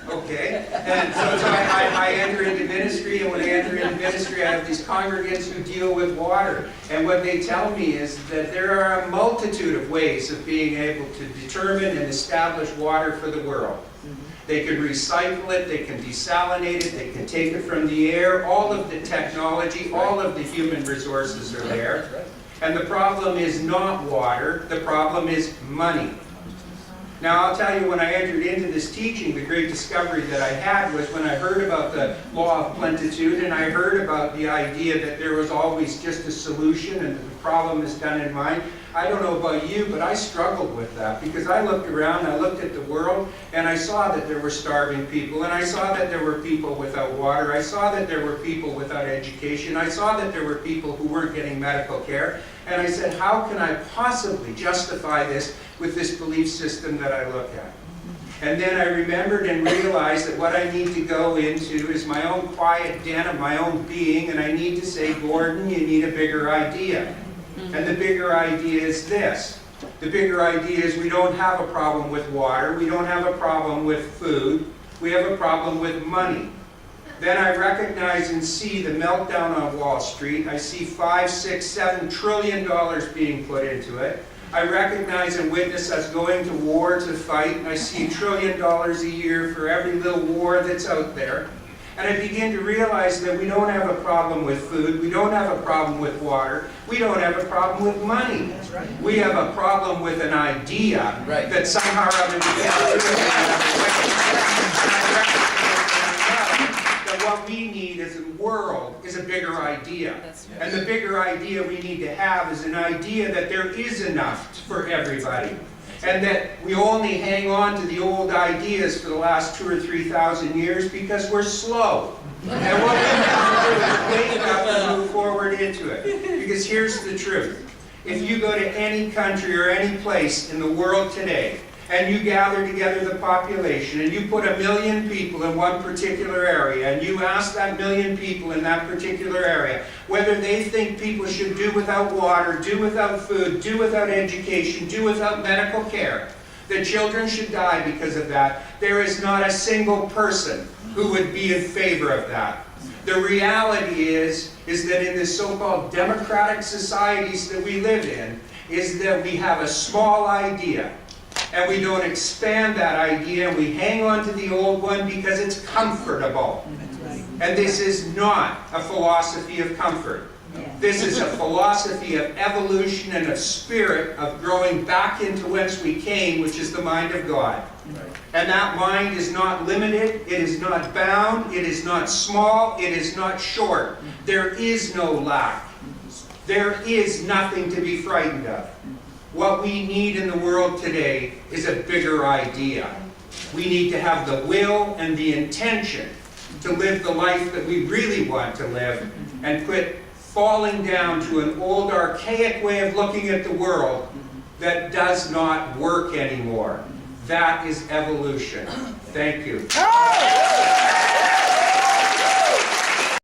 Okay, and so I enter into ministry, and when I enter into ministry, I have these congregants who deal with water. And what they tell me is that there are a multitude of ways of being able to determine and establish water for the world. They can recycle it, they can desalinate it, they can take it from the air. All of the technology, all of the human resources are there. And the problem is not water, the problem is money. Now I'll tell you, when I entered into this teaching, the great discovery that I had was when I heard about the law of plenitude, and I heard about the idea that there was always just a solution and that the problem is done in mind. I don't know about you, but I struggled with that, because I looked around, I looked at the world, and I saw that there were starving people, and I saw that there were people without water, I saw that there were people without education, I saw that there were people who weren't getting medical care, and I said, how can I possibly justify this with this belief system that I look at? And then I remembered and realized that what I need to go into is my own quiet den of my own being, and I need to say, Gordon, you need a bigger idea. And the bigger idea is this. The bigger idea is we don't have a problem with water, we don't have a problem with food, we have a problem with money. Then I recognize and see the meltdown on Wall Street. I see $5, $6, $7 trillion being put into it. I recognize and witness us going to war to fight, and I see $1 trillion a year for every little war that's out there. And I begin to realize that we don't have a problem with food, we don't have a problem with water, we don't have a problem with money. Right. We have a problem with an idea that somehow or other we get that what we need as a world is a bigger idea. And the bigger idea we need to have is an idea that there is enough for everybody. And that we only hang on to the old ideas for the last 2,000 or 3,000 years because we're slow. And what we have to do is wake up and move forward into it. Because here's the truth. If you go to any country or any place in the world today, and you gather together the population, and you put 1 million people in one particular area, and you ask that 1 million people in that particular area whether they think people should do without water, do without food, do without education, do without medical care, that children should die because of that, there is not a single person who would be in favor of that. The reality is that in the so-called democratic societies that we live in, is that we have a small idea, and we don't expand that idea, and we hang on to the old one because it's comfortable. And this is not a philosophy of comfort. This is a philosophy of evolution and of spirit, of growing back into whence we came, which is the mind of God. And that mind is not limited, it is not bound, it is not small, it is not short. There is no lack. There is nothing to be frightened of. What we need in the world today is a bigger idea. We need to have the will and the intention to live the life that we really want to live, and quit falling down to an old archaic way of looking at the world that does not work anymore. That is evolution. Thank you.